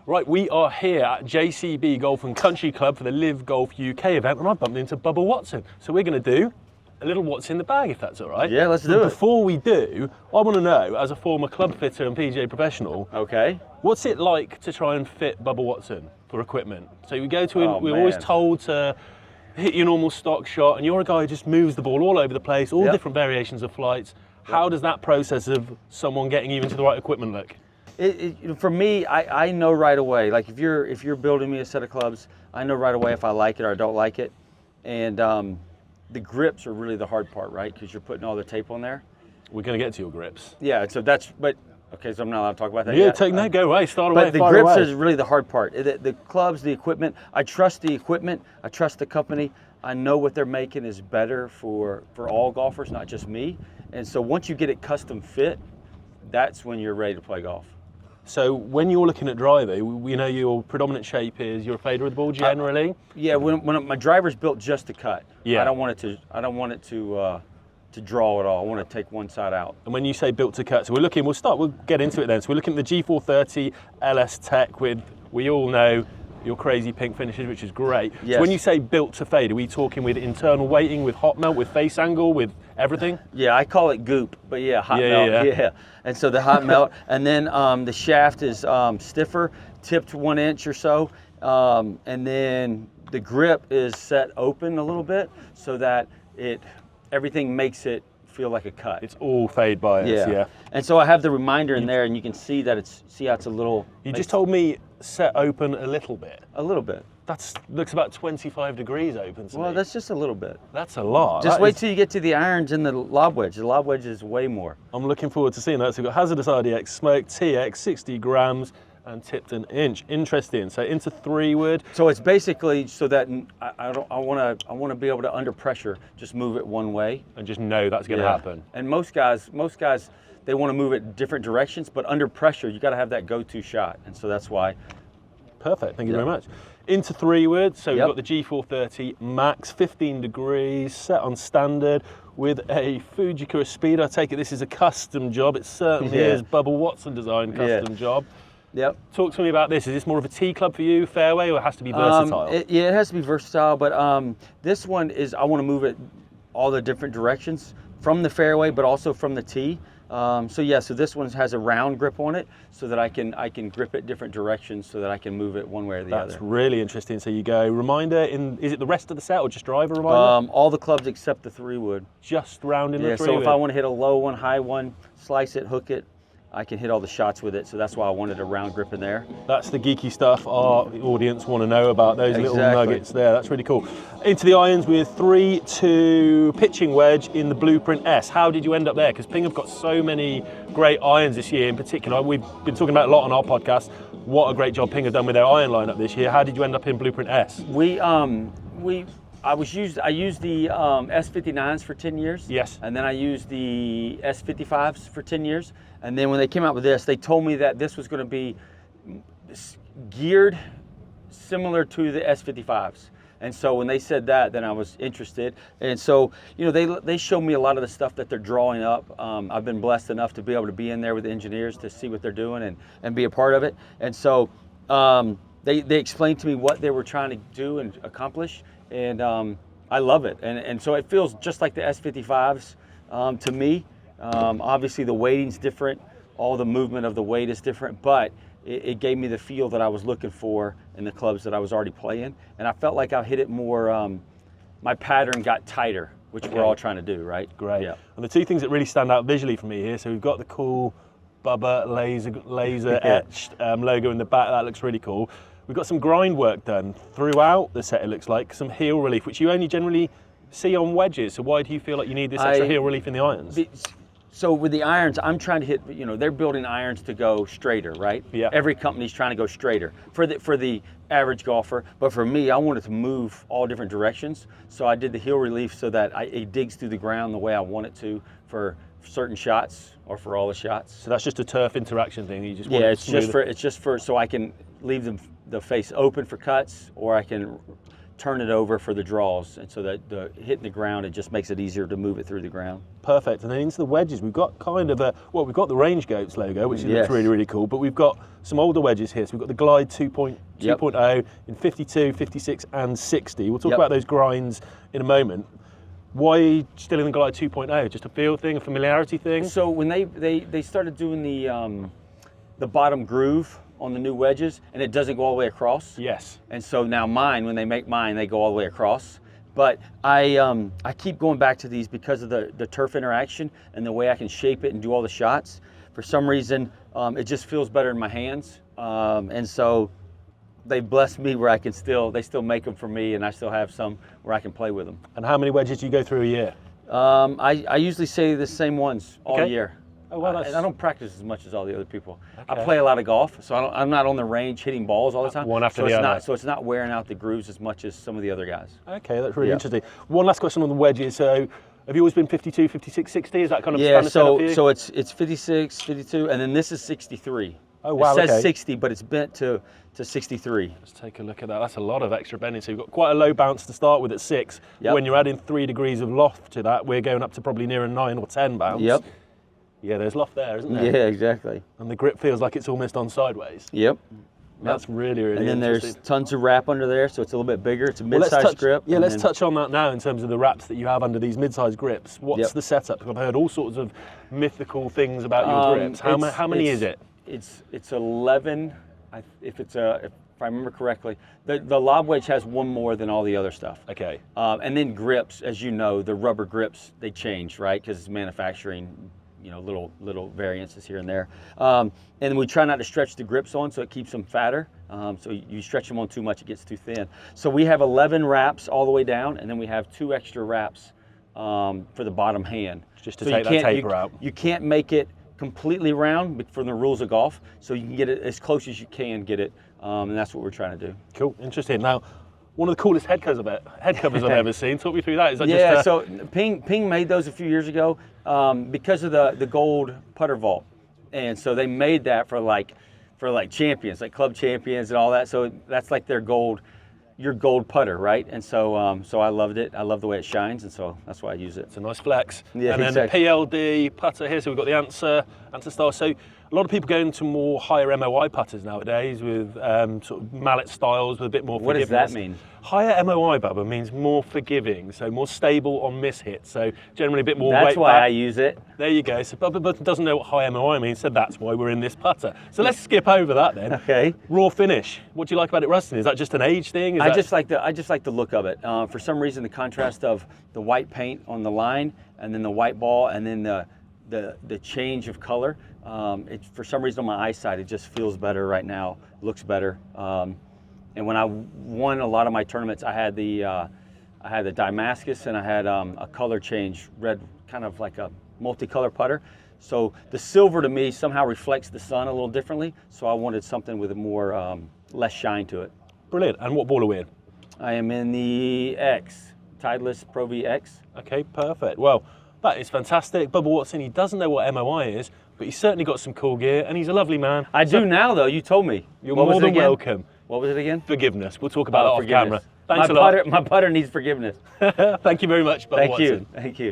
Right, we are here at JCB Golf Country Club for the LIV Golf UK event, and I bumped into Bubba Watson. So we're going to do a little what's in the bag, if that's all right. Yeah, let's do it. Before we do, I want to know, as a former club fitter and PGA professional, okay, what's it like to try and fit Bubba Watson for equipment? So we go to, we're always told to hit your normal stock shot, and you're a guy who just moves the ball all over the place, all different variations of flights. How does that process of someone getting you into the right equipment look? For me, I know right away. Like if you're building me a set of clubs, I know right away if I like it or I don't like it. And the grips are really the hard part, right? Because you're putting all the tape on there. We're going to get to your grips. Yeah, so okay, so I'm not allowed to talk about that yet? Yeah, go away, start away, But the grips is really the hard part. The clubs, the equipment, I trust the equipment, I trust the company. I know what they're making is better for all golfers, not just me. And so once you get it custom fit, that's when you're ready to play golf. So when you're looking at driving, we know your predominant shape is you're a fader with the ball generally. Yeah, when my driver's built just to cut. Yeah. I don't want it to draw at all. I want to take one side out. And when you say built to cut, so we'll get into it then. So we're looking at the G430 LS Tech with, we all know, your crazy pink finishes, which is great. Yes. So when you say built to fade, are we talking with internal weighting, with hot melt, with face angle, with everything? Yeah, I call it goop, but yeah, hot melt. Yeah. And so the hot melt, and then the shaft is stiffer, tipped 1 inch or so, and then the grip is set open a little bit so that everything makes it feel like a cut. It's all fade bias, yeah. And so I have the reminder in there, and you can see that see how it's a little. You just told me set open a little bit. A little bit. That looks about 25 degrees open to me. Well, that's just a little bit. That's a lot. Just wait till you get to the irons and the lob wedge. The lob wedge is way more. I'm looking forward to seeing that. So we've got hazardous RDX, smoke, TX, 60 grams, and tipped 1 inch. Interesting. So into 3-wood. So it's basically so that I want to be able to under pressure just move it one way And just know that's going to happen. And most guys they want to move it different directions, but under pressure you got to have that go-to shot, and so that's why. Perfect. Thank you very much. Into 3-wood. So we've got the G430 Max, 15 degrees, set on standard with a Fujikura speed. I take it this is a custom job. It certainly is Bubba Watson designed custom job. Yep. Talk to me about this. Is this more of a tee club for you, fairway, or it has to be versatile? It has to be versatile, but this one is, I want to move it all the different directions from the fairway, but also from the tee. So this one has a round grip on it, so that I can grip it different directions, so that I can move it one way or the other. That's really interesting. So you go reminder is it the rest of the set or just driver reminder? All the clubs except the 3-wood. Just round in the 3-wood. So if I want to hit a low one, high one, slice it, hook it, I can hit all the shots with it, so that's why I wanted a round grip in there. That's the geeky stuff our audience want to know about, those little nuggets there. That's really cool. Into the irons with 3-2 pitching wedge in the Blueprint S. How did you end up there? Because Ping have got so many great irons this year in particular. We've been talking about a lot on our podcast. What a great job Ping have done with their iron lineup this year. How did you end up in Blueprint S? I used the S59s for 10 years. Yes. And then I used the S55s for 10 years. And then when they came out with this, they told me that this was going to be geared similar to the S55s. And so when they said that, then I was interested. And so, they show me a lot of the stuff that they're drawing up. I've been blessed enough to be able to be in there with the engineers to see what they're doing and be a part of it. And so they explained to me what they were trying to do and accomplish. And I love it. And so it feels just like the S55s to me. Obviously the weighting's different, all the movement of the weight is different, but it gave me the feel that I was looking for in the clubs that I was already playing, and I felt like I hit it more, my pattern got tighter, which we're all trying to do, right? Great. Yeah. And the two things that really stand out visually for me here, so we've got the cool Bubba laser etched logo in the back. That looks really cool. We've got some grind work done throughout the set, it looks like, some heel relief, which you only generally see on wedges. So why do you feel like you need this extra heel relief in the irons? So with the irons, I'm trying to hit, they're building irons to go straighter, right? Yeah. Every company's trying to go straighter for the average golfer. But for me, I wanted to move all different directions. So I did the heel relief so that it digs through the ground the way I want it to for certain shots or for all the shots. So that's just a turf interaction thing. You just want it's just for so I can leave the face open for cuts, or I can turn it over for the draws, and so that the hitting the ground, it just makes it easier to move it through the ground. Perfect. And then into the wedges, we've got kind of we've got the Range Goats logo, which looks really, really cool, but we've got some older wedges here. So we've got the Glide 2.0 in 52, 56, and 60. We'll talk about those grinds in a moment. Why still in the Glide 2.0? Just a feel thing, a familiarity thing? So when they started doing the bottom groove on the new wedges, and it doesn't go all the way across. Yes. And so now when they make mine, they go all the way across. But I keep going back to these because of the turf interaction and the way I can shape it and do all the shots. For some reason, it just feels better in my hands. And so they blessed me where they still make them for me, and I still have some where I can play with them. And how many wedges do you go through a year? I usually say the same ones all year. Oh, well, and I don't practice as much as all the other people. Okay. I play a lot of golf, so I'm not on the range hitting balls all the time. One after the other. So it's not wearing out the grooves as much as some of the other guys. Okay, that's really interesting. One last question on the wedges. So have you always been 52, 56, 60? Is that kind of standard setup for you? So it's 56, 52, and then this is 63. Oh, wow, it says 60, but it's bent to 63. Let's take a look at that. That's a lot of extra bending. So you've got quite a low bounce to start with at 6. Yep. When you're adding 3 degrees of loft to that, we're going up to probably near a 9 or 10 bounce. Yep. Yeah, there's loft there, isn't there? Yeah, exactly. And the grip feels like it's almost on sideways. Yep. That's really, really And then interesting. there's tons of wrap under there, so it's a little bit bigger. It's a mid-sized grip. Yeah, let's touch on that now in terms of the wraps that you have under these mid-sized grips. What's the setup? I've heard all sorts of mythical things about your grips. How many is it? It's 11. If I remember correctly, the lob wedge has one more than all the other stuff. Okay. And then grips, as you know, the rubber grips, they change, right? Because it's manufacturing, little variances here and there. And we try not to stretch the grips on, so it keeps them fatter. So you stretch them on too much, it gets too thin. So we have 11 wraps all the way down, and then we have 2 extra wraps for the bottom hand. Just to take that taper out. You can't make it completely round for the rules of golf, so you can get it as close as you can get it, and that's what we're trying to do. Cool, interesting. Now, one of the coolest head covers I've ever seen. Talk me through that. Is that so Ping made those a few years ago because of the gold putter vault, and so they made that for champions, like club champions and all that. So that's like their gold. Your gold putter, right? And so I loved it. I love the way it shines, and so that's why I use it. It's a nice flex. Yeah, and then the PLD putter here, so we've got the answer style. So a lot of people go into more higher MOI putters nowadays with sort of mallet styles with a bit more forgiveness. What does that mean? Higher MOI, Bubba, means more forgiving, so more stable on mishits, so generally a bit more weight That's why back. I use it. There you go. So Bubba doesn't know what high MOI means, so that's why we're in this putter. So let's skip over that then. Okay. Raw finish. What do you like about it rusting? Is that just an age thing? I just like the look of it. For some reason, the contrast of the white paint on the line, and then the white ball, and then the change of color. For some reason on my eyesight, it just feels better right now. Looks better. And when I won a lot of my tournaments, I had the Damascus, and I had a color change, red, kind of like a multicolor putter. So the silver to me somehow reflects the sun a little differently. So I wanted something with a more less shine to it. Brilliant. And what ball are we in? I am in the X, Titleist Pro V X. Okay, perfect. Well, that is fantastic. Bubba Watson, he doesn't know what MOI is, but he's certainly got some cool gear, and he's a lovely man. I do now, though. You told me. You're more than welcome. What was it again? Forgiveness. We'll talk about it off camera. Thanks a lot. My putter needs forgiveness. Thank you very much, Bubba Watson. Thank you.